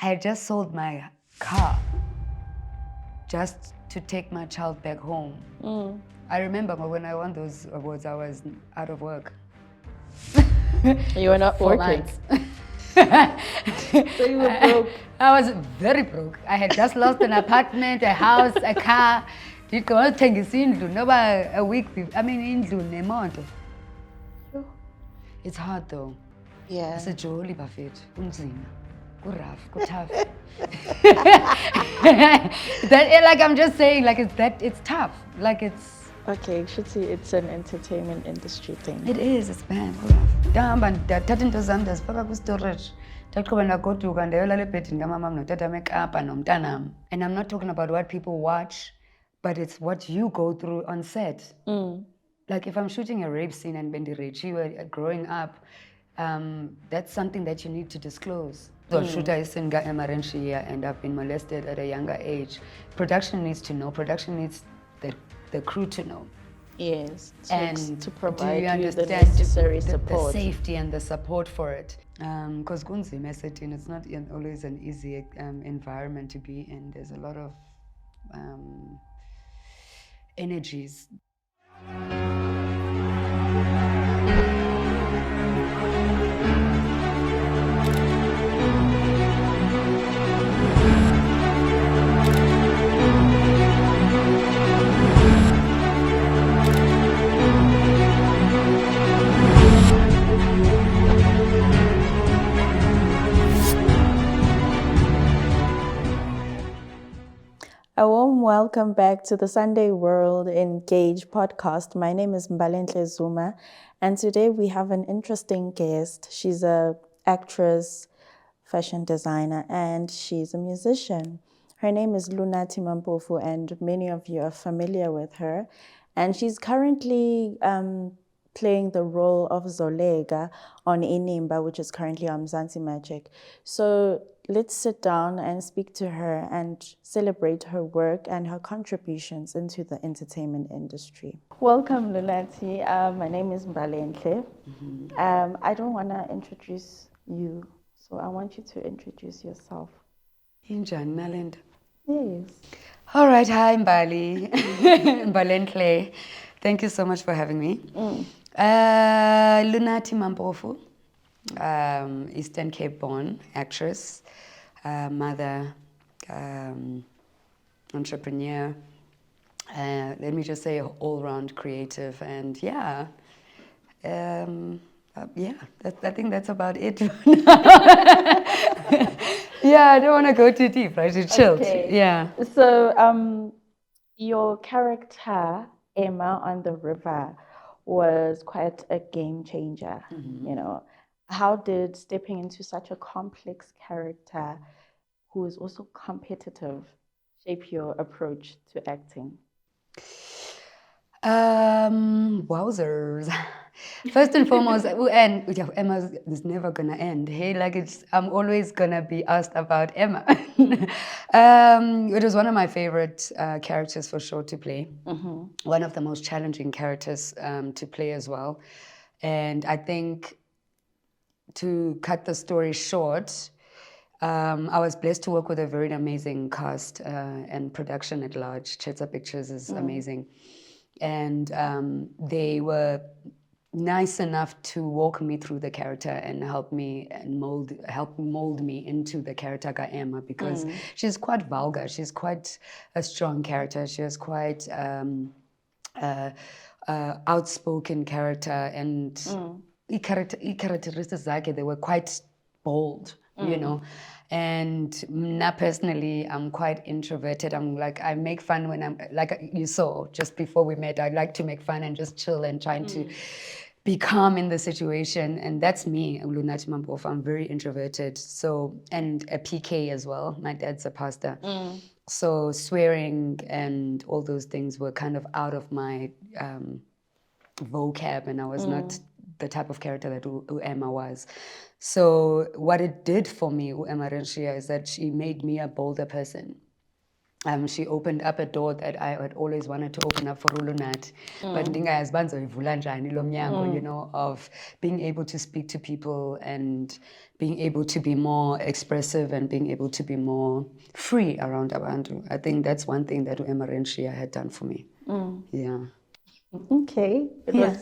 I had just sold my car just to take my child back home. I remember when I won those awards, I was out of work. You were not For working. months. So you were broke. I was very broke. I had just lost an apartment, a house, a car. Ndithengisa indlu noba a week I mean indlu nemoto. It's hard though. Yeah. Asijoli bafethu kunzima. Rough, tough. Like I'm just saying, like it's tough. Like it's. Okay, you should see it's an entertainment industry thing. It is, it's bad. Ndahamba ndathatha into zam ndazifaka kwi-storage. Ndaqhuba ndagoduka ndayolala ebhedini kamamam notata ekapa nomntanam. And I'm not talking about what people watch, but it's what you go through on set. Like if I'm shooting a rape scene and bendiretshiwe growing up, that's something that you need to disclose. So shoot I singa emergency and I've been molested at a younger age. Production needs to know. Production needs the crew to know. Yes, And to provide do you the understand necessary the support. safety and the support for it. Because kunzima esetini, it's not always an easy environment to be in. There's a lot of energies. A warm welcome back to the Sunday World Engage podcast. My name is Mbalenhle Zuma, and today we have an interesting guest. She's an actress, fashion designer, and she's a musician. Her name is Lunathi Mampofu, and many of you are familiar with her. And she's currently playing the role of Zolega on Inimba, which is currently on Mzansi Magic. So let's sit down and speak to her and celebrate her work and her contributions into the entertainment industry. Welcome, Lunathi. My name is Mbalenhle. I don't want to introduce you, so I want you to introduce yourself. Injani nalento? Yes. All right, hi Mbali. Mbalenhle. Thank you so much for having me. Lunathi Mampofu, Eastern Cape born actress, mother, entrepreneur, let me just say all-round creative, and I think that's about it. Yeah, I don't want to go too deep, right? It's chilled. Okay. Yeah. So, your character, Emma on the River, was quite a game changer. You know, how did stepping into such a complex character who is also competitive shape your approach to acting? Wowzers. First and foremost, and Emma is never gonna end. Hey, I'm always gonna be asked about Emma. It was one of my favorite characters for sure to play. One of the most challenging characters to play as well. And I think, to cut the story short, I was blessed to work with a very amazing cast and production at large. Chetsa Pictures is amazing. And they were nice enough to walk me through the character and help mold me into the character ka Emma, because she's quite vulgar. She's quite a strong character. She has quite outspoken character, and characteristics zakhe, they were quite bold, you know. And now personally, I'm quite introverted. I make fun when I'm, like you saw just before we met, I like to make fun and just chill and trying to be calm in the situation. And that's me, Lunathi Mampofu. I'm very introverted. So, and a PK as well. My dad's a pastor. So swearing and all those things were kind of out of my vocab, and I was not the type of character that Emma was. So what it did for me, Emma Renshia, is that she made me a bolder person. she opened up a door that I had always wanted to open up for Lunathi. But ndingayazi banzoyivula njani lo mnyango, you know, of being able to speak to people and being able to be more expressive and being able to be more free around abantu. I think that's one thing that Emma Renshia had done for me. Yeah. Okay. It Yeah.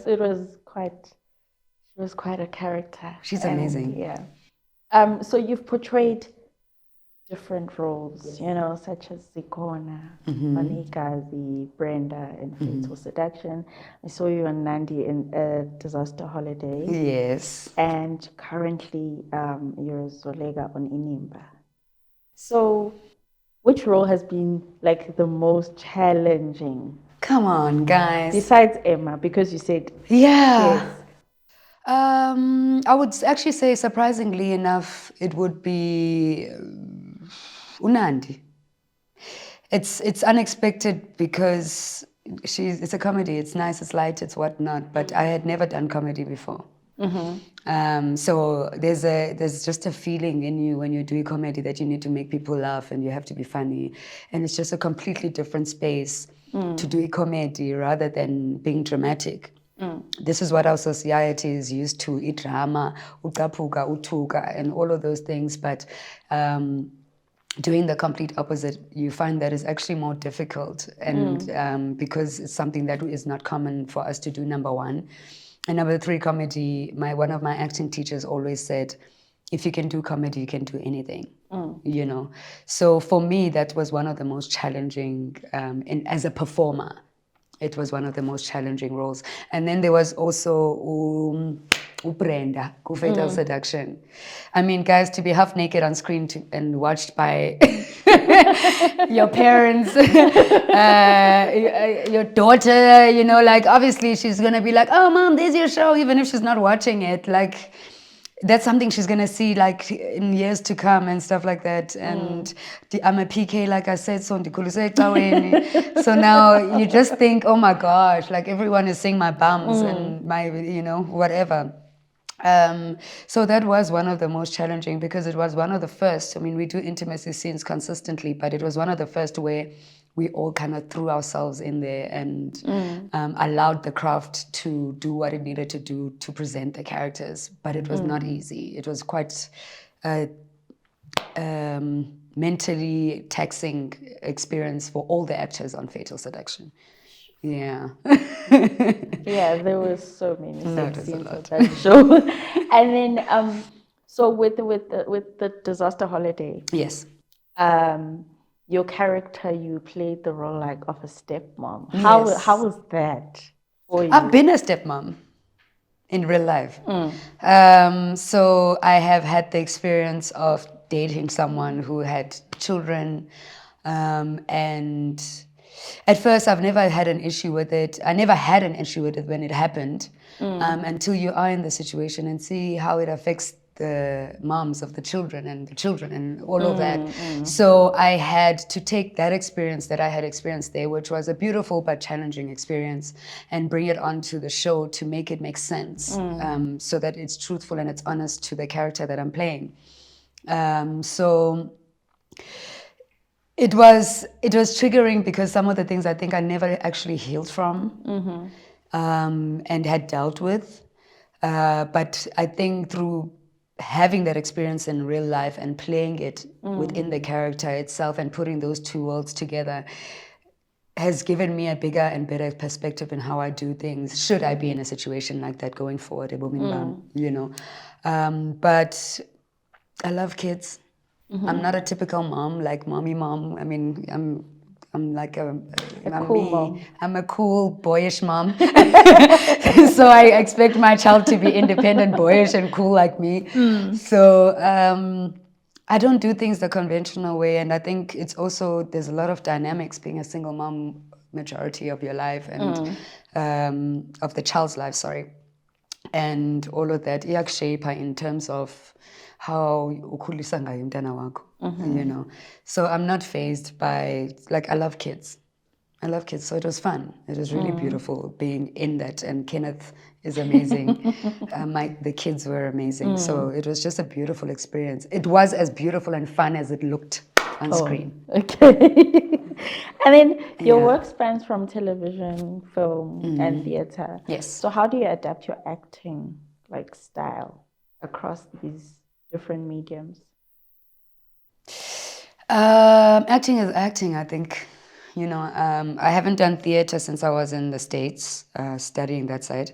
was quite a character. She's And, amazing. yeah. So you've portrayed different roles, you know, such as Zikona, Manikazi, Brenda in Fatal Seduction. I saw you on Nandi in Disaster Holiday. Yes. And currently you're Zolega on Inimba. So which role has been like the most challenging? Come on, guys. Besides Emma, because you said Yeah. yes. I would actually say, surprisingly enough, it would be Unandi. It's unexpected because it's a comedy. It's nice, it's light, it's whatnot. But I had never done comedy before. So there's just a feeling in you when you do comedy that you need to make people laugh and you have to be funny, and it's just a completely different space to do comedy rather than being dramatic. This is what our society is used to: drama, utaphuka, utuka, and all of those things. But doing the complete opposite, you find that is actually more difficult, and because it's something that is not common for us to do. Number one. And number three, comedy. One of my acting teachers always said, if you can do comedy, you can do anything. You know. So for me, that was one of the most challenging. As a performer, it was one of the most challenging roles. And then there was also Brenda, Fatal Seduction. I mean, guys, to be half naked on screen and watched by your parents, your daughter, you know, like obviously she's going to be like, oh, mom, there's your show, even if she's not watching it. Like, that's something she's going to see like in years to come and stuff like that. And I'm a PK, like I said, so so now you just think, oh my gosh, like everyone is seeing my bums and my, you know, whatever. So that was one of the most challenging because it was one of the first. I mean, we do intimacy scenes consistently, but it was one of the first where we all kind of threw ourselves in there and allowed the craft to do what it needed to do to present the characters. But it was not easy. It was quite mentally taxing experience for all the actors on Fatal Seduction. Yeah. Yeah, there was so many sex scenes on that show. And then, so with the Disaster Holiday. Yes. Your character, you played the role like of a stepmom. Yes. How was that for you? I've been a stepmom in real life. So I have had the experience of dating someone who had children, and at first I've never had an issue with it. I never had an issue with it when it happened, until you are in the situation and see how it affects the moms of the children and all of that. So I had to take that experience that I had experienced there, which was a beautiful but challenging experience, and bring it onto the show to make it make sense, so that it's truthful and it's honest to the character that I'm playing. So it was triggering because some of the things I think I never actually healed from, and had dealt with. But I think through having that experience in real life and playing it within the character itself and putting those two worlds together has given me a bigger and better perspective in how I do things, should I be in a situation like that going forward, you know. But I love kids. I'm not a typical mom, like mommy mom. I mean, I'm like I'm cool mom. I'm a cool, boyish mom. So I expect my child to be independent, boyish, and cool like me. So I don't do things the conventional way. And I think it's also, there's a lot of dynamics being a single mom majority of your life and of the child's life, sorry. And all of that, shape in terms of how ukhulisa ngayo umntana wakho, you know. So I'm not fazed by, like, I love kids. So it was fun. It was really beautiful being in that. And Kenneth is amazing. The kids were amazing. So it was just a beautiful experience. It was as beautiful and fun as it looked. on screen. Okay. And then your Yeah. work spans from television, film, and theater. Yes. So how do you adapt your acting like style across these different mediums? Acting is acting, I think. You know, I haven't done theater since I was in the States, studying that side.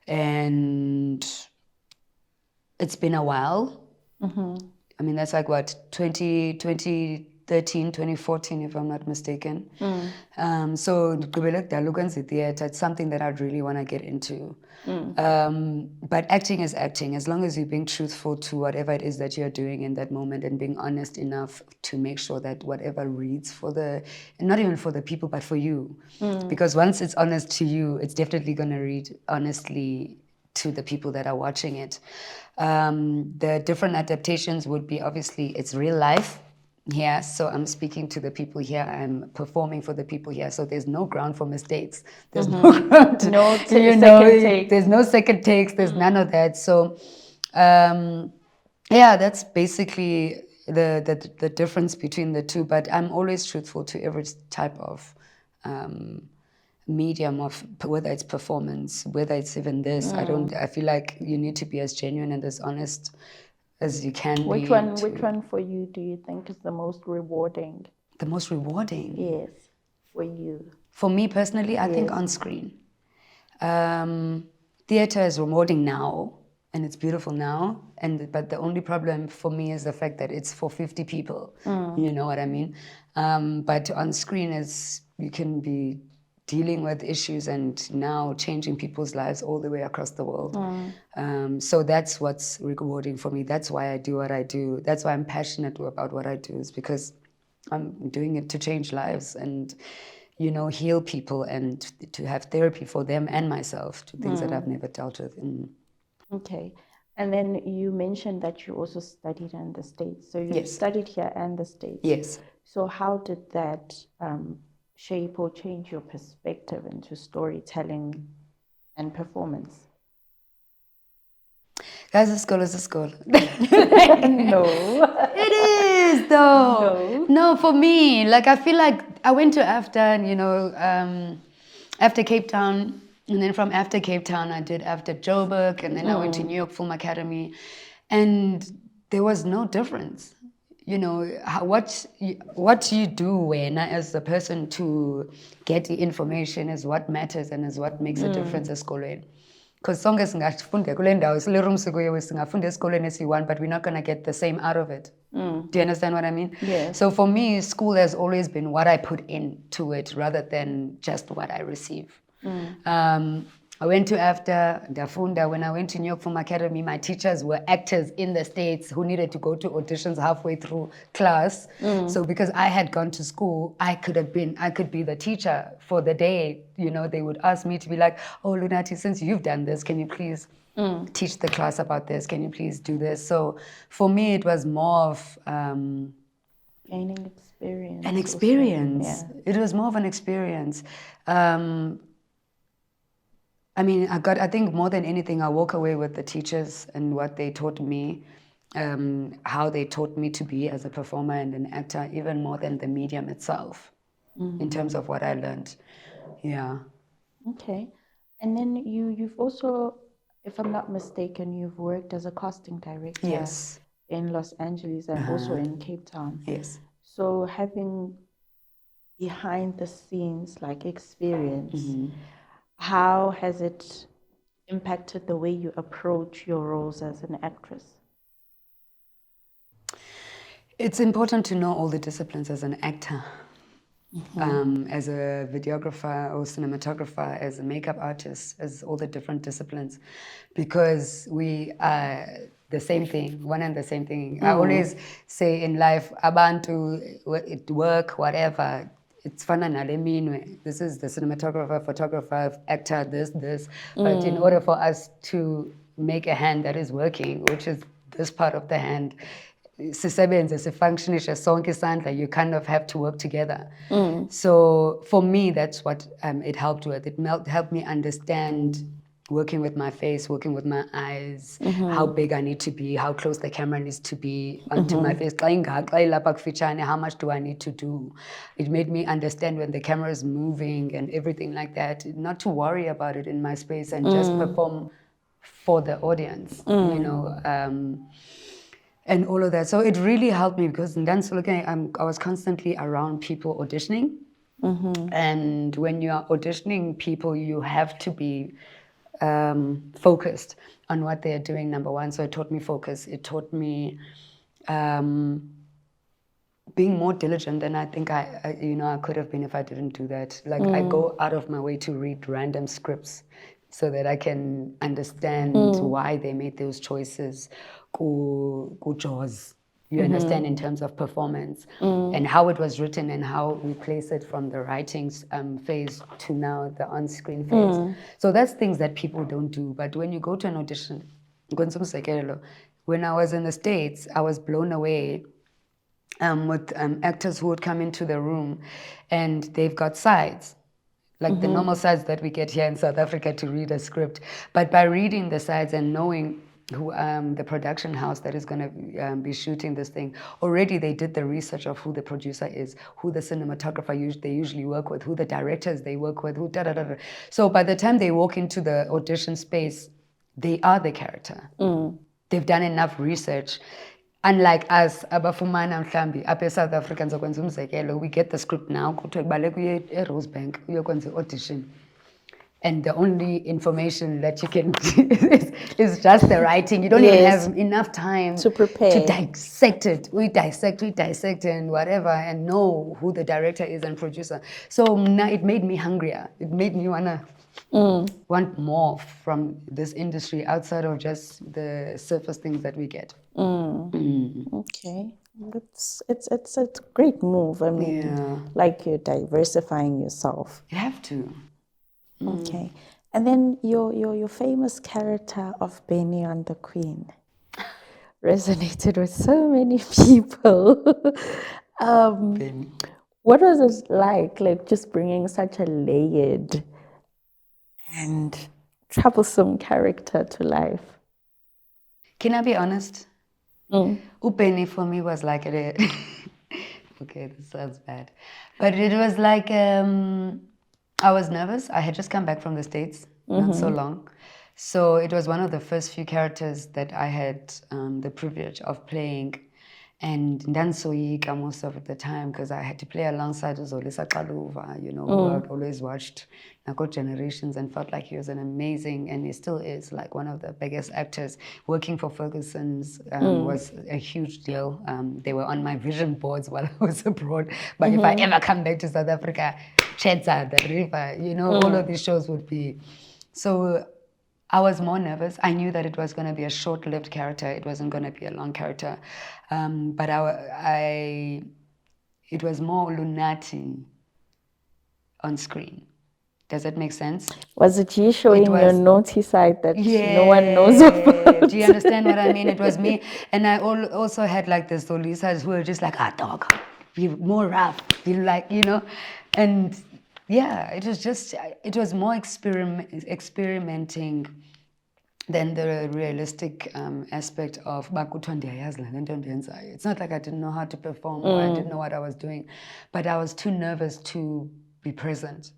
And it's been a while. I mean, that's like what, 2013, 2014, if I'm not mistaken. So theater, it's something that I'd really want to get into. But acting is acting. As long as you're being truthful to whatever it is that you're doing in that moment and being honest enough to make sure that whatever reads for the, and not even for the people, but for you. Because once it's honest to you, it's definitely going to read honestly to the people that are watching it. The different adaptations would be, obviously, it's real life. Yeah, so I'm speaking to the people here. I'm performing for the people here. So there's no ground for mistakes. There's no ground to, No second takes. There's no second takes. There's none of that. So, yeah, that's basically the difference between the two. But I'm always truthful to every type of medium, of whether it's performance, whether it's even this. I feel like you need to be as genuine and as honest as you can Which be. which one for you do you think is the most rewarding? The most rewarding? Yes, for you. For me personally, I think on screen. Theater is rewarding now, and it's beautiful now. But the only problem for me is the fact that it's for 50 people. You know what I mean? But on screen, you can be dealing with issues and now changing people's lives all the way across the world. So that's what's rewarding for me. That's why I do what I do. That's why I'm passionate about what I do, is because I'm doing it to change lives and, you know, heal people and to have therapy for them and myself, to things that I've never dealt with. Okay. And then you mentioned that you also studied in the States. So you studied here and the States. Yes. So how did that shape or change your perspective into storytelling and performance? Guys, this school is a school. No. It is, though. No, for me, like, I feel like I went to AFTA, you know, after Cape Town. And then from after Cape Town, I did after Joburg. And then I went to New York Film Academy. And there was no difference. You know, what you do when, as a person, to get the information is what matters and is what makes a difference esikolweni. Because sonke singafunde kule ndawo silero msiko yewe singafunda esikolweni esiyi-one, but we're not going to get the same out of it. Do you understand what I mean? Yeah. So for me, school has always been what I put into it rather than just what I receive. I went to AFTA, Dafunda. When I went to New York Film Academy, my teachers were actors in the States who needed to go to auditions halfway through class. So because I had gone to school, I could be the teacher for the day. You know, they would ask me to be like, oh, Lunathi, since you've done this, can you please teach the class about this? Can you please do this? So for me, it was more of gaining experience. An experience. Yeah. It was more of an experience. I mean, I think more than anything, I walk away with the teachers and what they taught me, how they taught me to be as a performer and an actor, even more than the medium itself, in terms of what I learned. Yeah. Okay. And then you've also, if I'm not mistaken, you've worked as a casting director. Yes. In Los Angeles and also in Cape Town. Yes. So having behind the scenes like experience, how has it impacted the way you approach your roles as an actress? It's important to know all the disciplines as an actor. As a videographer or cinematographer, as a makeup artist, as all the different disciplines, because we are the same thing, one and the same thing. I always say in life, abantu, work, whatever, it's fana nale minwe. This is the cinematographer, photographer, actor, this. But in order for us to make a hand that is working, which is this part of the hand, sisebenze sifunctionishe sonke isandla, you kind of have to work together. So for me, that's what it helped with. It helped me understand working with my face, working with my eyes, how big I need to be, how close the camera needs to be onto my face. How much do I need to do? It made me understand when the camera is moving and everything like that, not to worry about it in my space and just perform for the audience, and all of that. So it really helped me because in dance looking, I was constantly around people auditioning. And when you are auditioning people, you have to be focused on what they're doing, number one. So it taught me focus. It taught me being more diligent than I think I could have been if I didn't do that. Like I go out of my way to read random scripts so that I can understand why they made those choices. Jaws. You understand in terms of performance and how it was written and how we place it from the writing phase to now the on-screen phase. So that's things that people don't do. But when you go to an audition, when I was in the States, I was blown away with actors who would come into the room and they've got sides. Like the normal sides that we get here in South Africa to read a script. But by reading the sides and knowing who the production house that is going to be shooting this thing, already they did the research of who the producer is, who the cinematographer they usually work with, who the directors they work with, who da-da-da-da. So by the time they walk into the audition space, they are the character. They've done enough research. Unlike us, abafumana mhlambi apha South Africans okwenza umzekelo, we get the script now, kuthiwe kubaleka uye eRosebank uyokwenza audition. And the only information that you can is just the writing. You don't even have enough time to prepare, to dissect it. We dissect and whatever, and know who the director is and producer. So now it made me hungrier. It made me want more from this industry outside of just the surface things that we get. Okay. It's a great move. I mean, like you're diversifying yourself. You have to. Okay. And then your famous character of Benny and the Queen resonated with so many people. What was it like just bringing such a layered and troublesome character to life? Can I be honest? Benny for me was like okay, this sounds bad, but it was like I was nervous. I had just come back from the States not so long, so it was one of the first few characters that I had the privilege of playing, and ndansoyika most of the time because I had to play alongside Uzolisa Xaluva, who I'd always watched Nako Generations and felt like he was an amazing, and he still is, like one of the biggest actors. Working for Ferguson's was a huge deal. They were on my vision boards while I was abroad. But if I ever come back to South Africa, Chetza, The River, all of these shows would be. So I was more nervous. I knew that it was going to be a short-lived character. It wasn't going to be a long character. But it was more Lunathi on screen. Does that make sense? Was it you showing your naughty side that no one knows about? Do you understand what I mean? It was me. And I also had like the Solisas who were just like, dog, be more rough, be like, And yeah, it was more experimenting than the realistic aspect of it's not like I didn't know how to perform or I didn't know what I was doing, but I was too nervous to be present.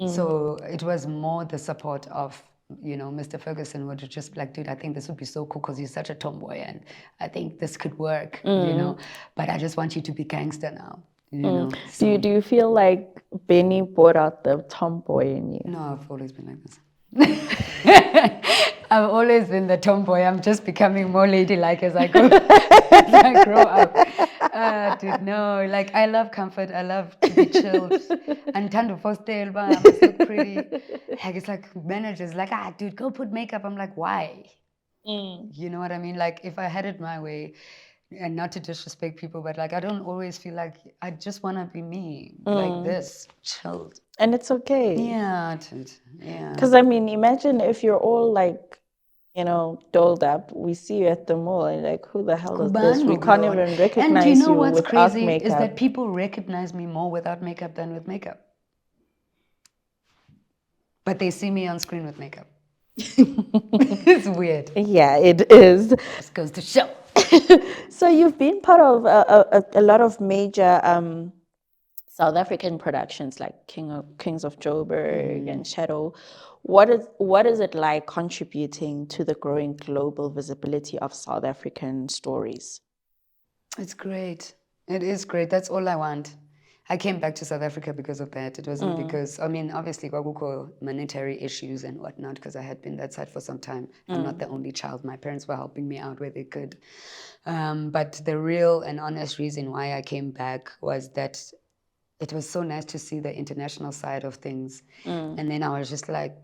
So it was more the support of, Mr. Ferguson would just be like, dude, I think this would be so cool because he's such a tomboy and I think this could work, but I just want you to be gangster now. So do you feel like Benny brought out the tomboy in you? No, I've always been like this. I've always been the tomboy. I'm just becoming more ladylike as I go as I grow up. Dude, no, like I love comfort. I love to be chilled. And Tando Fostel, I'm so pretty. Like it's like managers like, dude, go put makeup. I'm like, why? You know what I mean? Like if I had it my way, and not to disrespect people, but like I don't always feel like I just want to be me, like this, chilled. And it's okay. Yeah, dude. Yeah. Because I mean, imagine if you're all like, dolled up. We see you at the mall and like, who the hell is this? We can't even recognize you. And you know what's crazy makeup. Is that people recognize me more without makeup than with makeup. But they see me on screen with makeup. It's weird. Yeah, it is. Just goes to show. So you've been part of a lot of major South African productions like Kings of Joburg and Shadow. What is it like contributing to the growing global visibility of South African stories? It's great. It is great. That's all I want. I came back to South Africa because of that. It wasn't because, I mean, obviously, kwakuko monetary issues and whatnot, because I had been that side for some time. I'm not the only child. My parents were helping me out where they could. But the real and honest reason why I came back was that it was so nice to see the international side of things. And then I was just like,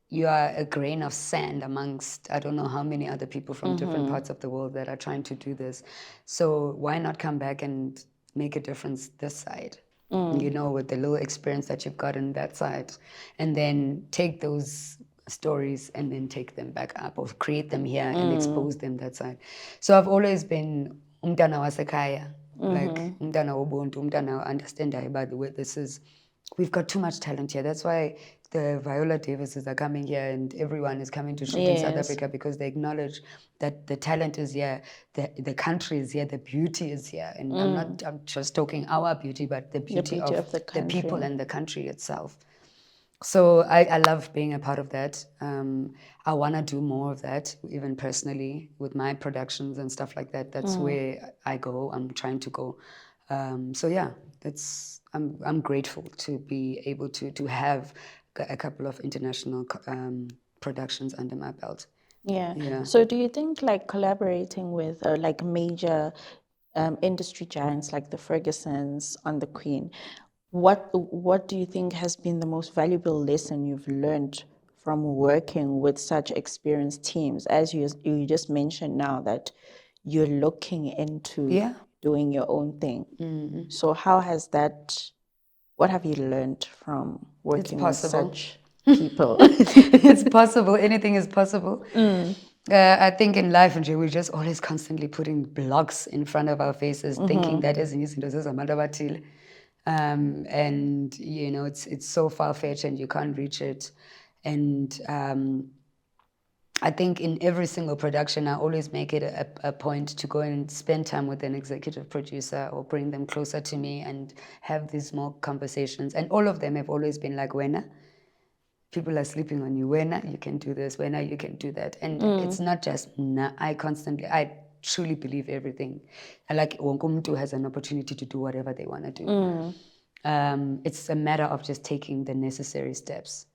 you are a grain of sand amongst I don't know how many other people from different parts of the world that are trying to do this. So why not come back and make a difference this side? You know, with the little experience that you've got on that side, and then take those stories and then take them back up or create them here and expose them that side. So I've always been umntana wasekhaya, like umntana wobuntu, umntana understandayo by the way this is. We've got too much talent here. That's why the Viola Davises are coming here and everyone is coming to shoot in South Africa, because they acknowledge that the talent is here, the country is here, the beauty is here. And I'm just talking our beauty, but the beauty of the people and the country itself. So I love being a part of that. I want to do more of that, even personally, with my productions and stuff like that. That's where I go. I'm trying to go. So yeah, I'm grateful to be able to have a couple of international productions under my belt. Yeah. So do you think like collaborating with like major industry giants like the Fergusons on The Queen, what do you think has been the most valuable lesson you've learned from working with such experienced teams? As you just mentioned now that you're looking into doing your own thing. So how has that, what have you learned from working with such people? It's possible. Anything is possible. I think in life, we're just always constantly putting blocks in front of our faces, thinking that isn't using this as a madabatil. And you know, it's so far-fetched and you can't reach it. And I think in every single production, I always make it a point to go and spend time with an executive producer or bring them closer to me and have these more conversations. And all of them have always been like, Wena, people are sleeping on you. Wena, you can do this. Wena, you can do that. And it's not just, I truly believe everything. I like Wonkumtu has an opportunity to do whatever they want to do. It's a matter of just taking the necessary steps.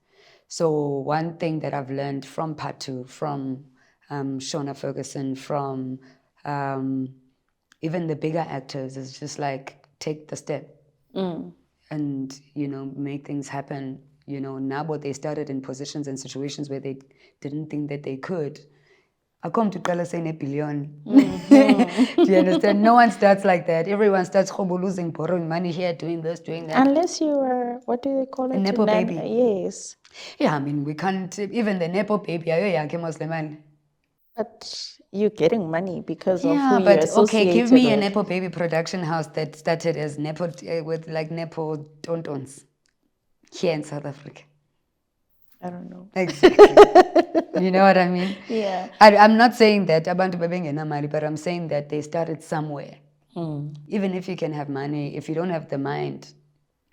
So one thing that I've learned from Patu, from Shona Ferguson, from even the bigger actors is just like take the step and, you know, make things happen. You know, Nabo, they started in positions and situations where they didn't think that they could. I come to Kala saying a billion. Do you understand? No one starts like that. Everyone starts losing, borrowing money here, doing this, doing that. Unless you were, what do they call it? A Nepo baby. Yes. Yeah, I mean, we can't, even the Nepo baby, but you're getting money because of yeah, who you're but associated okay, give me with. a Nepo baby production house that started as Nepo, with like Nepo tontons here in South Africa. I don't know. Exactly. You know what I mean? Yeah. I'm not saying that abantu babengena mali, but I'm saying that they started somewhere. Even if you can have money, if you don't have the mind,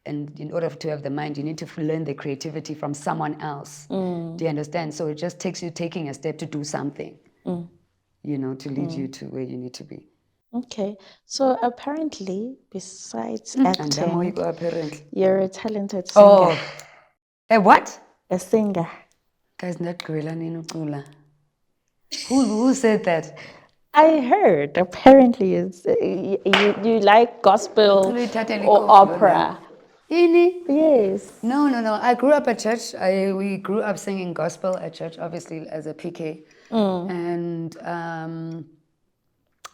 and in order to have the mind, you need to learn the creativity from someone else. Do you understand? So it just takes you taking a step to do something, you know, to lead you to where you need to be. Okay. So apparently, besides acting, apparently. you're a talented singer. Oh, a what? A singer. Guys, not Nino. Who said that? I heard apparently it's, you like gospel or opera. Ini? Yes. No. I grew up at church. We grew up singing gospel at church, obviously as a PK. And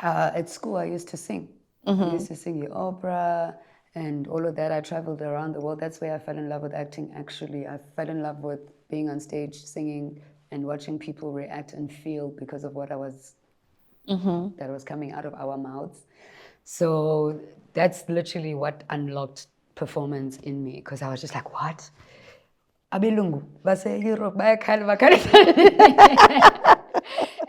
at school, I used to sing. I used to sing the opera and all of that. I traveled around the world. That's where I fell in love with acting, actually. I fell in love with being on stage, singing, and watching people react and feel because of what I was, that was coming out of our mouths. So that's literally what unlocked performance in me, because I was just like, what? abelungu base-Europe bayakhala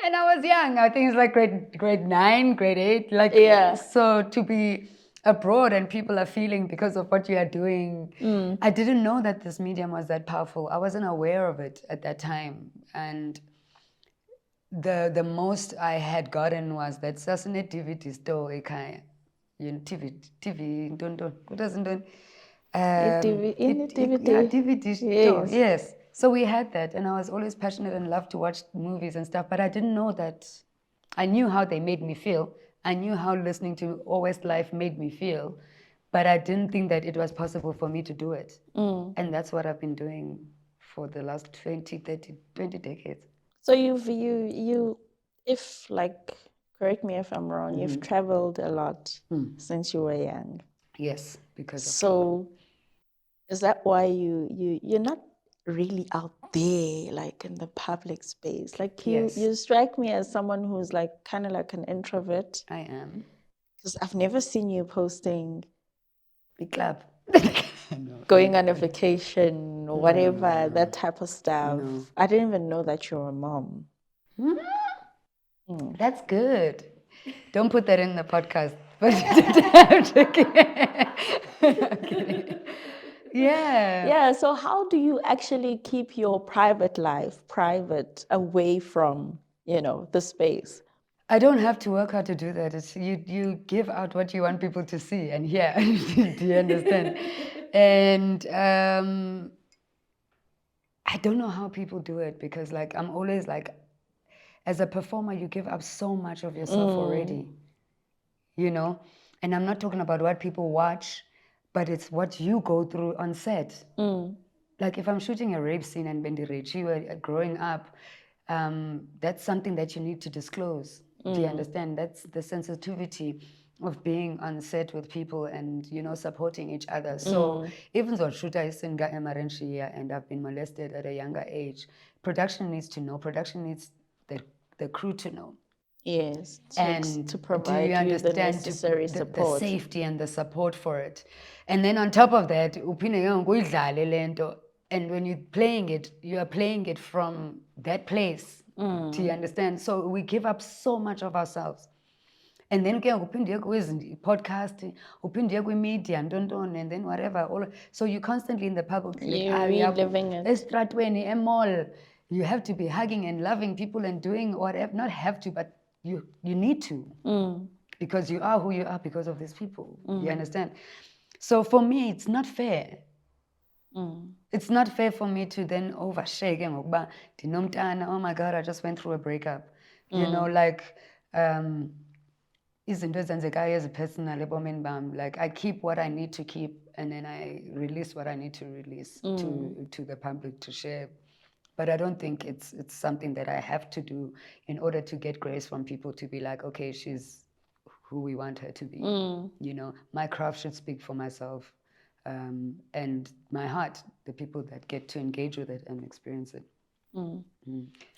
and I was young. I think it's like grade 9, grade 8. Like, Yeah. so to be abroad and people are feeling because of what you are doing. I didn't know that this medium was that powerful. I wasn't aware of it at that time. And the most I had gotten was that Sasane DVD store, TV, don't, what doesn't do? DVD. DVD store, yes. So we had that, and I was always passionate and loved to watch movies and stuff, but I didn't know that. I knew how they made me feel. I knew how listening to Always Life made me feel, but I didn't think that it was possible for me to do it. And that's what I've been doing for the last 20 decades. So you if like, correct me if I'm wrong, you've traveled a lot since you were young. Yes, because of So is that why you're not really out there like in the public space? Like you strike me as someone who's like kind of like an introvert. I am. Because I've never seen you posting The club. No. going on a vacation or whatever, that type of stuff. No. I didn't even know that you're a mom. That's good. Don't put that in the podcast. But I'm joking. Okay. Yeah. Yeah, so how do you actually keep your private life private away from, the space? I don't have to work hard to do that. It's you give out what you want people to see and hear. Do you understand? And I don't know how people do it, because like I'm always like, as a performer, you give up so much of yourself already, and I'm not talking about what people watch, but it's what you go through on set. Like if I'm shooting a rape scene and Bendy Rich, you were growing up, that's something that you need to disclose. Do you understand? That's the sensitivity of being on set with people and, supporting each other. So even though Shuta is in Emerenshia and I've been molested at a younger age, production needs to know. Production needs the crew to know. Yes, And to provide do you you understand the necessary the support. safety and the support for it? And then on top of that, and when you're playing it, you are playing it from that place. Do you understand? So we give up so much of ourselves. And then podcast, media, and then whatever. So you're constantly in the public. You're reliving it. Mall. You have to be hugging and loving people and doing whatever. Not have to, but you need to. Because you are who you are because of these people. You understand? So for me, it's not fair. It's not fair for me to then overshake and oh my God, I just went through a breakup. Like izinto ezenzekayo ezipersonal ebomini bam, like I keep what I need to keep and then I release what I need to release to the public to share. But I don't think it's something that I have to do in order to get grace from people to be like, okay, she's who we want her to be. My craft should speak for myself. And my heart, the people that get to engage with it and experience it.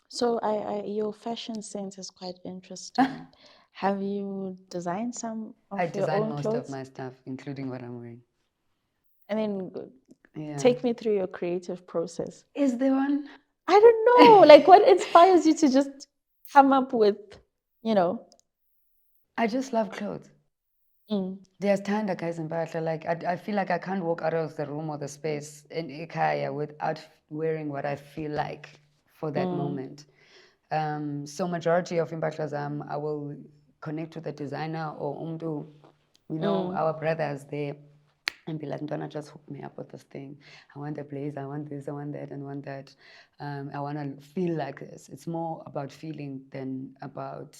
So your fashion sense is quite interesting. Have you designed some of your own clothes? I design most of my stuff, including what I'm wearing. And then take me through your creative process. Is there one? I don't know. Like, what inspires you to just come up with, I just love clothes. There's time that guys in Batra, like I feel like I can't walk out of the room or the space in Ikaya without wearing what I feel like for that moment. So majority of Impactors, I will connect with a designer or umdu, our brothers there, and be like, Donna, just hook me up with this thing. I want a blazer, I want this, I want that, and want that. I want to feel like this. It's more about feeling than about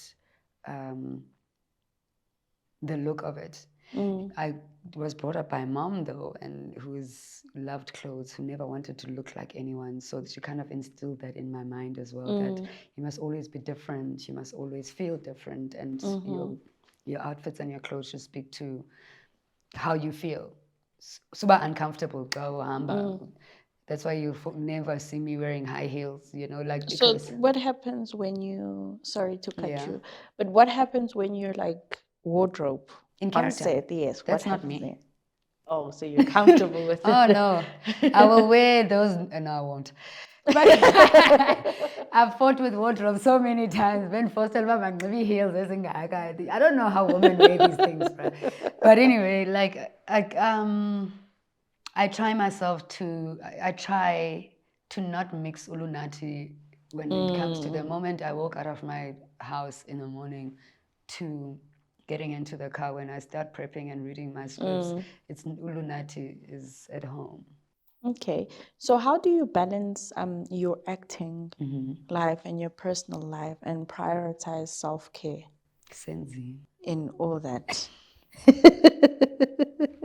the look of it. I was brought up by a mom though, and who's loved clothes, who never wanted to look like anyone. So she kind of instilled that in my mind as well, that you must always be different, you must always feel different, and your outfits and your clothes should speak to how you feel. Super uncomfortable, go That's why you never see me wearing high heels, like. So what happens when you? Sorry to cut you, but what happens when you're like wardrobe in character? On set? Yes, that's not me. Oh, so you're comfortable with it. Oh no, I will wear those. No, I won't. But I've fought with wardrobe so many times. When first time maybe heels, I don't know how women wear these things, bro. But anyway, I try myself to. I try to not mix Lunathi when it comes to the moment I walk out of my house in the morning to getting into the car. When I start prepping and reading my scripts, it's Lunathi is at home. Okay, so how do you balance your acting life and your personal life and prioritize self-care Senzi. in all that?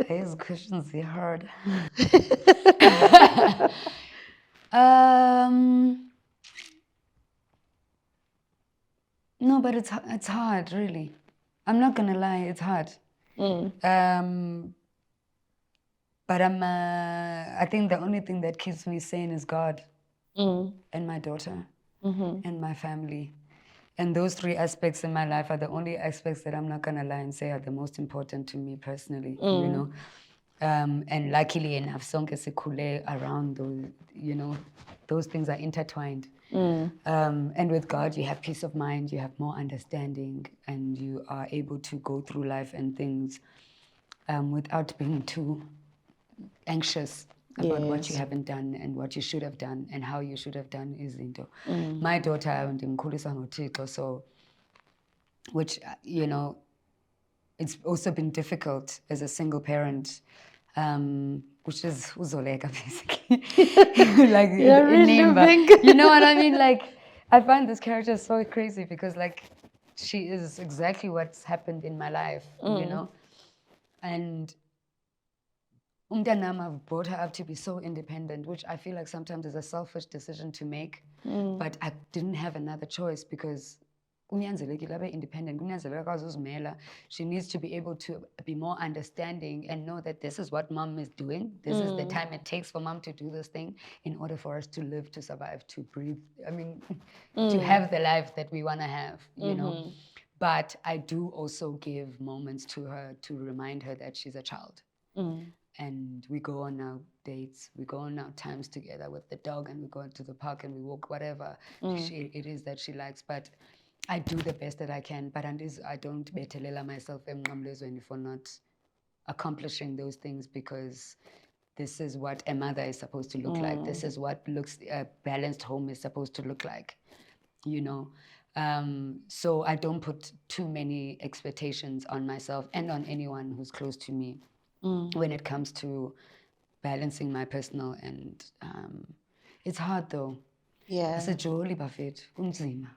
These questions are hard. No, but it's hard, really. I'm not gonna lie, it's hard. But I think the only thing that keeps me sane is God and my daughter and my family. And those three aspects in my life are the only aspects that I'm not gonna lie and say are the most important to me personally, you know. And luckily enough, sonke sikhule around those, you know, those things are intertwined. And with God, you have peace of mind, you have more understanding, and you are able to go through life and things without being too anxious about what you haven't done and what you should have done and how you should have done izinto. My daughter, ndimkhulisa ngoThixo, so, which, you know, it's also been difficult as a single parent, which is uzoleka basically. Like Inimba. You know what I mean? Like, I find this character so crazy because like she is exactly what's happened in my life, you know? And I've brought her up to be so independent, which I feel like sometimes is a selfish decision to make. But I didn't have another choice because independent. She needs to be able to be more understanding and know that this is what mom is doing. This is the time it takes for mom to do this thing in order for us to live, to survive, to breathe. I mean, to have the life that we want to have, you know. But I do also give moments to her to remind her that she's a child. And we go on our dates, we go on our times together with the dog, and we go to the park and we walk, whatever it is that she likes. But I do the best that I can, but I don't betelela myself for not accomplishing those things, because this is what a mother is supposed to look like. This is what a balanced home is supposed to look like, you know. So I don't put too many expectations on myself and on anyone who's close to me when it comes to balancing my personal and it's hard though. Yeah. It's a jolly buffet. Kunzima.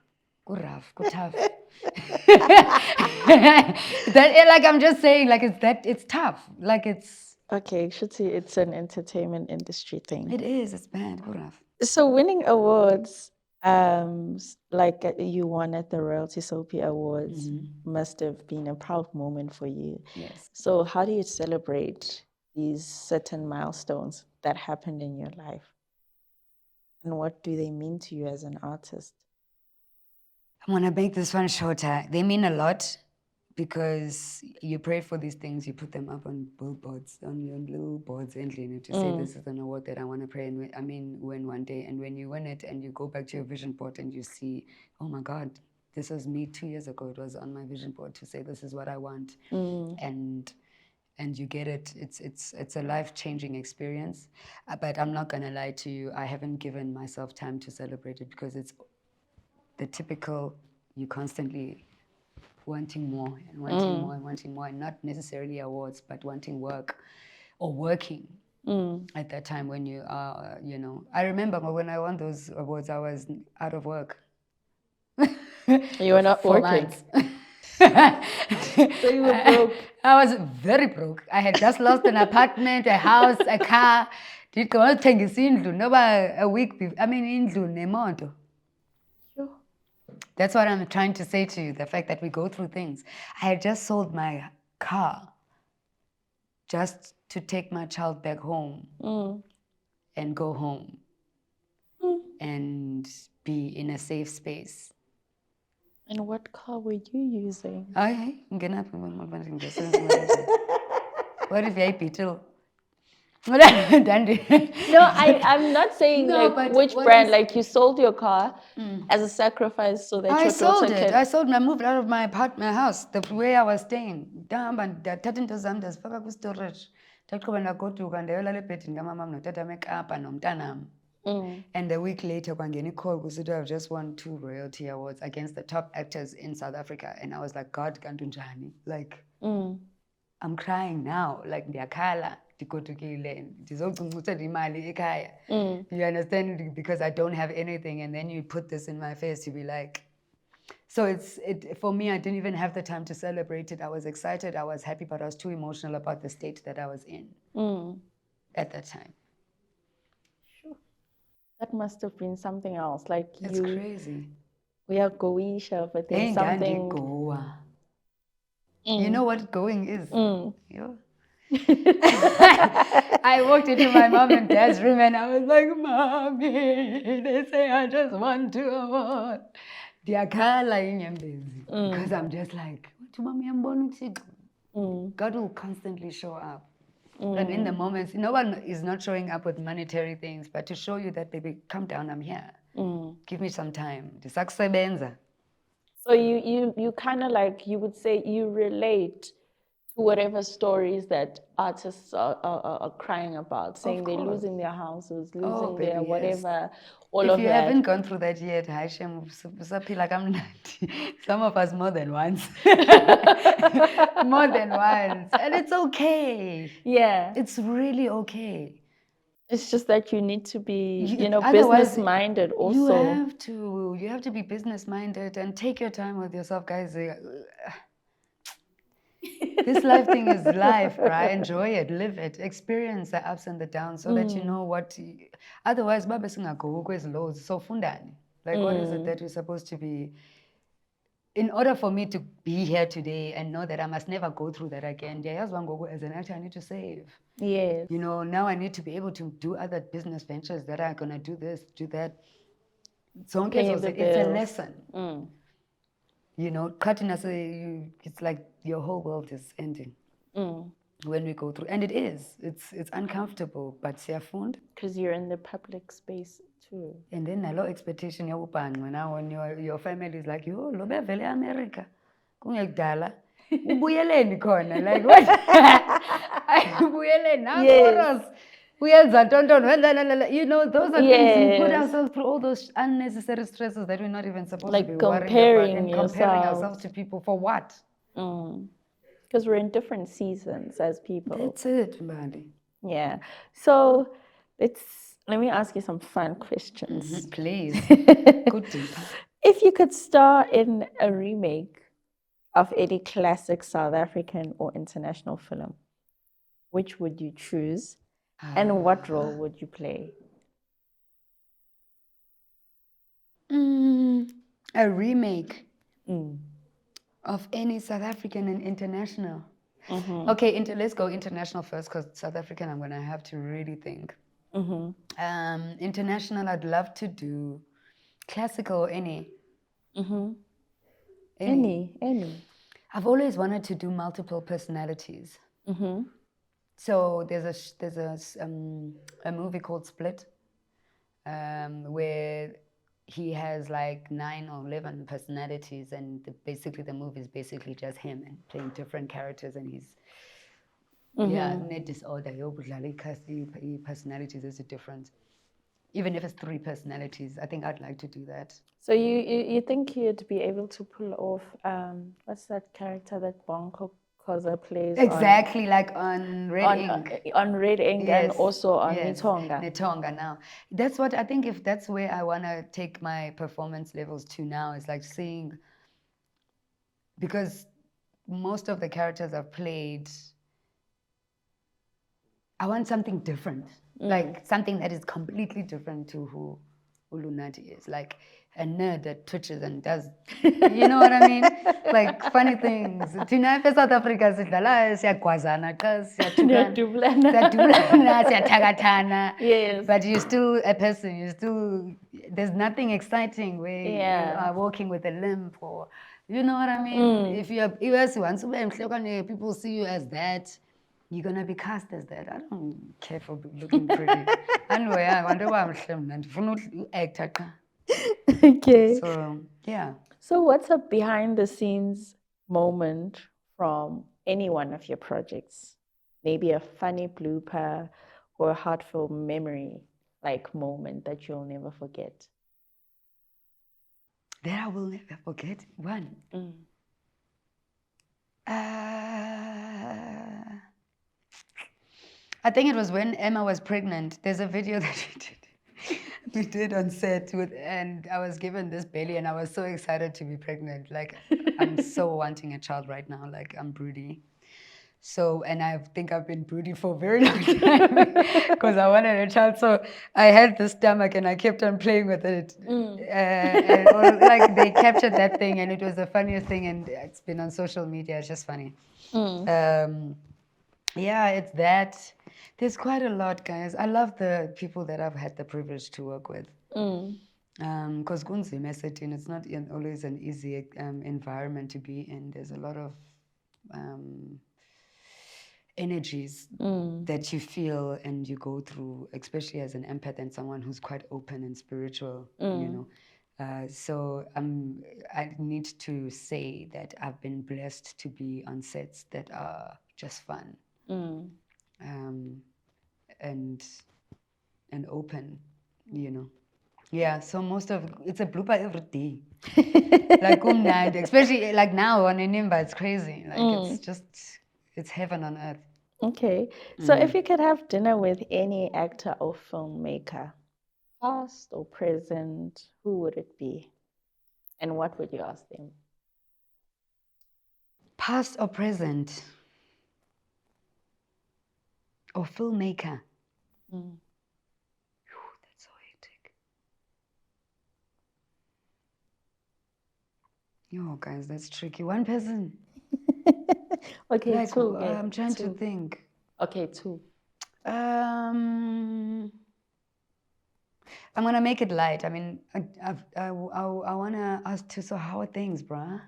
Rough, tough. Like I'm just saying, like it's tough. Like it's Okay, should see it's an entertainment industry thing. It is, it's bad. Rough. So winning awards, like you won at the Royalty Soapie Awards, must have been a proud moment for you. Yes. So how do you celebrate these certain milestones that happened in your life? And what do they mean to you as an artist? I want to make this one shorter. They mean a lot because you pray for these things, you put them up on billboards, on your little boards, and to say this is an award that I want to pray and win one day. And when you win it and you go back to your vision board and you see, oh my God, this was me 2 years ago. It was on my vision board to say this is what I want, and you get it. It's a life-changing experience. But I'm not gonna lie to you. I haven't given myself time to celebrate it because it's the typical, you constantly wanting more and wanting more and wanting more, and not necessarily awards, but wanting work or working at that time when you are, you know. I remember when I won those awards, I was out of work. You were not 4 working. months. So you were broke. I was very broke. I had just lost an apartment, a house, a car. Did go uthengisa indlu noba a week before. I mean, indlu nemoto. That's what I'm trying to say to you, the fact that we go through things. I had just sold my car just to take my child back home and go home and be in a safe space. And what car were you using? What if I beetle? Dandy. No, I'm not saying No, like but which what brand. is- Like you sold your car as a sacrifice so that I your sold daughter it. can. I sold. I moved out of my apartment, my house, the way I was staying. Ndahamba ndathatha into zam ndazifaka kwistorage. Ndaqhuba ndagoduka ndayolala ebhedini kamamam notata ekapa nomntanam. And a week later, kwangena i-call kusithiwa I've just won 2 royalty awards against the top actors in South Africa. And I was like, God, kanti unjani? Like, I'm crying now. Like, ndiyakhala, ndigodukile, ndizocuncuthela imali ekhaya. You understand? Because I don't have anything. And then you put this in my face, you be like... So for me, I didn't even have the time to celebrate it. I was excited, I was happy, but I was too emotional about the state that I was in at that time. That must have been something else. Like It's crazy. We are goisha, but then something. Goa. You know what going is? Yeah. I walked into my mom and dad's room and I was like, Mommy, they say I just want to award. Because I'm just like, Mommy, I'm born with God will constantly show up. And in the moments, no one is not showing up with monetary things, but to show you that, baby, come down, I'm here. Give me some time. So you kind of like, you would say you relate to whatever stories that artists are crying about, saying they're losing their houses, losing their whatever, all if of that. If you haven't gone through that yet, some of us more than once. More than once. And it's okay. Yeah. It's really okay. It's just that you need to be, business-minded also. You have to be business-minded and take your time with yourself, guys. This life thing is life, right? Enjoy it, live it, experience the ups and the downs so that you know what... Otherwise, babe singago kwezi lows. So fundani. Like, what is it that we're supposed to be... In order for me to be here today and know that I must never go through that again, as an actor, I need to save. Yes. Now I need to be able to do other business ventures that are going to do this, do that. So it's a lesson. It's like your whole world is ending when we go through. And it is. It's uncomfortable, but siyafunda. Because you're in the public space too. And then a lot of expectation now when your family is like, yo, lo bevele America. Kungekudala. Ubuyeleni khona. Like what? Ubuyeleni now. Those are things we put ourselves through, all those unnecessary stresses that we're not even supposed to be worrying about, and comparing ourselves to people for what? Because we're in different seasons as people. That's it, Mbali. Yeah. So let me ask you some fun questions. Please. Good deeper. If you could star in a remake of any classic South African or international film, which would you choose? And what role would you play? A remake of any South African and international. Okay, let's go international first, because South African, I'm going to have to really think. International, I'd love to do classical, any. Any. I've always wanted to do multiple personalities. So there's a movie called Split, where he has like 9 or 11 personalities, and the movie is basically just him and playing different characters, and he's net disorder. Personalities is a difference. Even if it's 3 personalities, I think I'd like to do that. So you think you'd be able to pull off what's that character that Bonko Koza plays? Exactly, like on Red Ink. On Red Ink, yes. And also on Nitonga. Nitonga now. That's what I think, if that's where I want to take my performance levels to now, is like seeing, because most of the characters I've played, I want something different. Like something that is completely different to who Lunathi is. Like a nerd that twitches and does, you know what I mean? Like funny things. Thina South Africa sidlala siyagwazana xa siyathukana, siyathakathana. Yes. But you're still a person. There's nothing exciting where you are walking with a limp, or you know what I mean? If once people see you as that, you're gonna be cast as that. I don't care for looking pretty. Anyway, I wonder why I'm slim and act. Okay. So yeah. So what's a behind the scenes moment from any one of your projects? Maybe a funny blooper or a heartfelt memory like moment that you'll never forget. That I will never forget. One. I think it was when Emma was pregnant. There's a video that we did on set and I was given this belly and I was so excited to be pregnant. Like I'm so wanting a child right now. Like I'm broody. So, and I think I've been broody for a very long time because I wanted a child. So I had the stomach and I kept on playing with it. Like they captured that thing and it was the funniest thing and it's been on social media. It's just funny. Yeah, it's that. There's quite a lot, guys. I love the people that I've had the privilege to work with. Because kunzima esetini, it's not always an easy environment to be in. There's a lot of energies that you feel and you go through, especially as an empath and someone who's quite open and spiritual, you know. So I need to say that I've been blessed to be on sets that are just fun. And open, you know. Yeah, so most of it's a blooper every day. Like especially like now on Inimba, it's crazy. Like it's heaven on earth. Okay. So if you could have dinner with any actor or filmmaker, past or present, who would it be? And what would you ask them? Past or present? Or filmmaker? That's so hectic. Yo, guys, that's tricky. One person. Okay, Like, two. I'm trying to think. Okay, two. I'm gonna make it light. I mean, I wanna ask Tuso, how are things, bruh?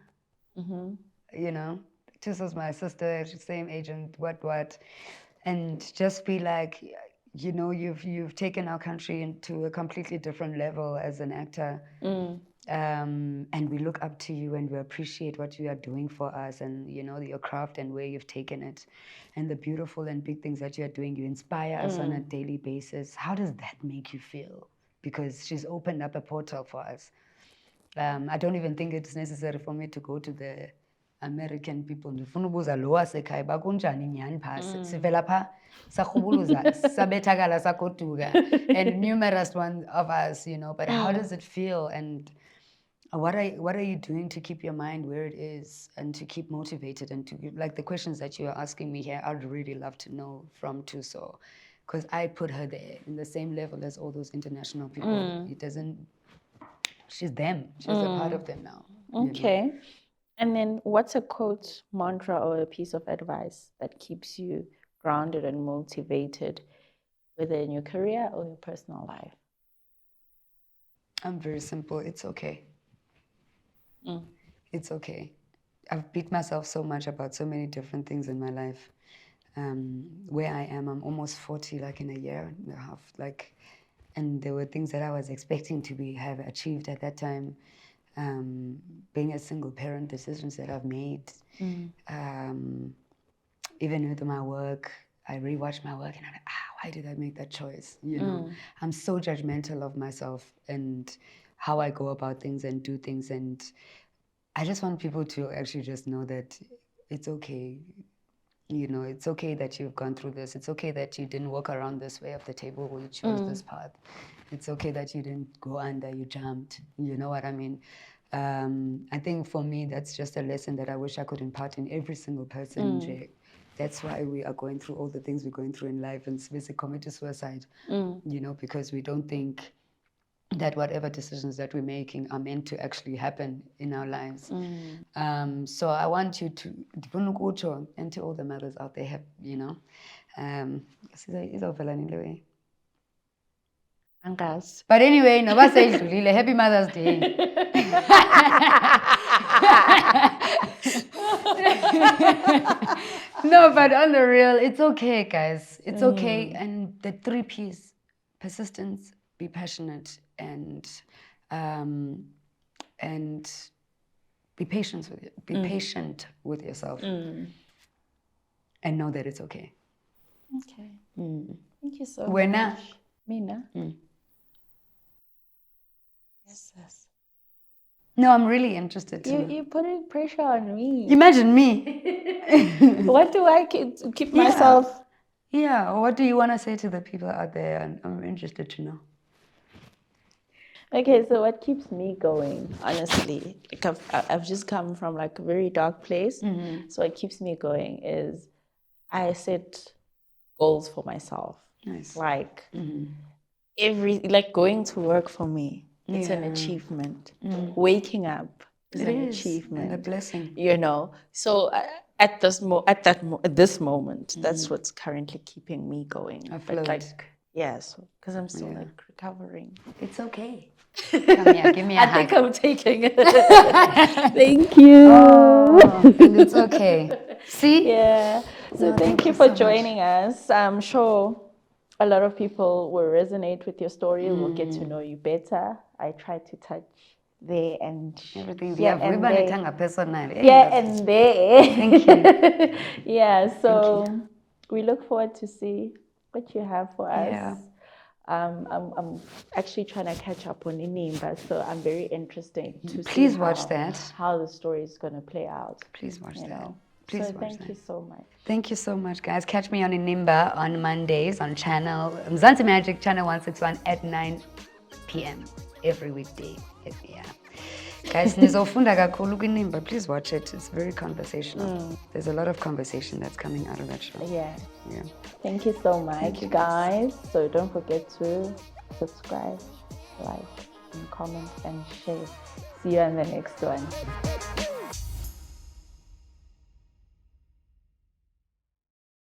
You know, Tuso's my sister, same agent, what, and just be like, you know, you've taken our country into a completely different level as an actor. And we look up to you and we appreciate what you are doing for us and, you know, your craft and where you've taken it and the beautiful and big things that you are doing. You inspire us on a daily basis. How does that make you feel? Because she's opened up a portal for us. I don't even think it's necessary for me to go to the American people. Ndifuna ubuza lo wasekhaya bakunjani nyhani phasi. Sivela pha sarhubuluza sabethakala sagoduka and numerous ones of us, you know, but how does it feel and what are you doing to keep your mind where it is and to keep motivated and to like the questions that you are asking me here, I'd really love to know from Tuso because I put her there in the same level as all those international people. It doesn't, she's them. She's a part of them now. Okay. You know? And then what's a quote, mantra, or a piece of advice that keeps you grounded and motivated, whether in your career or your personal life? I'm very simple. It's okay. It's okay. I've beat myself so much about so many different things in my life. Where I am, I'm almost 40, like in a year and a half. Like, and there were things that I was expecting to have achieved at that time. Being a single parent, decisions that I've made. Even with my work, I rewatch my work and I'm like, why did I make that choice? You know, I'm so judgmental of myself and how I go about things and do things. And I just want people to actually just know that it's okay. You know, it's okay that you've gone through this. It's okay that you didn't walk around this way of the table or you chose this path. It's okay that you didn't go under, you jumped. You know what I mean? I think for me, that's just a lesson that I wish I could impart in every single person, Jay. That's why we are going through all the things we're going through in life and basically commit suicide, you know, because we don't think that whatever decisions that we're making are meant to actually happen in our lives. So I want you to, and to all the mothers out there, have, you know, but anyway, no, say Happy Mother's Day. No, but on the real, it's okay, guys. It's okay. And the 3 P's: persistence, be passionate, and be patient with it. Be patient with yourself, and know that it's okay. Okay. Thank you so Wena. much. Mina. Yes, yes. No, I'm really interested to know. You're putting pressure on me. Imagine me. What do I keep myself? Yeah, what do you want to say to the people out there? I'm interested to know. Okay, so what keeps me going, honestly, like I've just come from like a very dark place. So what keeps me going is I set goals for myself. Nice. Like like going to work for me, it's an achievement. Waking up is an achievement. And a blessing. You know, so at this moment, that's what's currently keeping me going. Afloat. But like, yes, because I'm still like recovering. It's okay. Come here, give me a hug. I think I'm taking it. Thank you. And it's okay. See? Yeah. So thank you for joining us. I'm sure a lot of people will resonate with your story, will get to know you better. I try to touch there and everything. here and there. Personal. Yeah, and there. Thank you. Yeah, so we look forward to see what you have for us. Yeah. I'm actually trying to catch up on Inimba, so I'm very interested to Please see watch that. how the story is going to play out. Please watch that. Know? Please so watch thank that. you so much. Thank you so much, guys. Catch me on Inimba on Mondays on channel Mzansi Magic channel 161 at 9 p.m. every weekday. Yeah. Guys, nizofunda kakhulu kwinimba. Please watch it. It's very conversational. There's a lot of conversation that's coming out of that show. Yeah. Yeah. Thank you so much, guys. So don't forget to subscribe, like, and comment, and share. See you in the next one.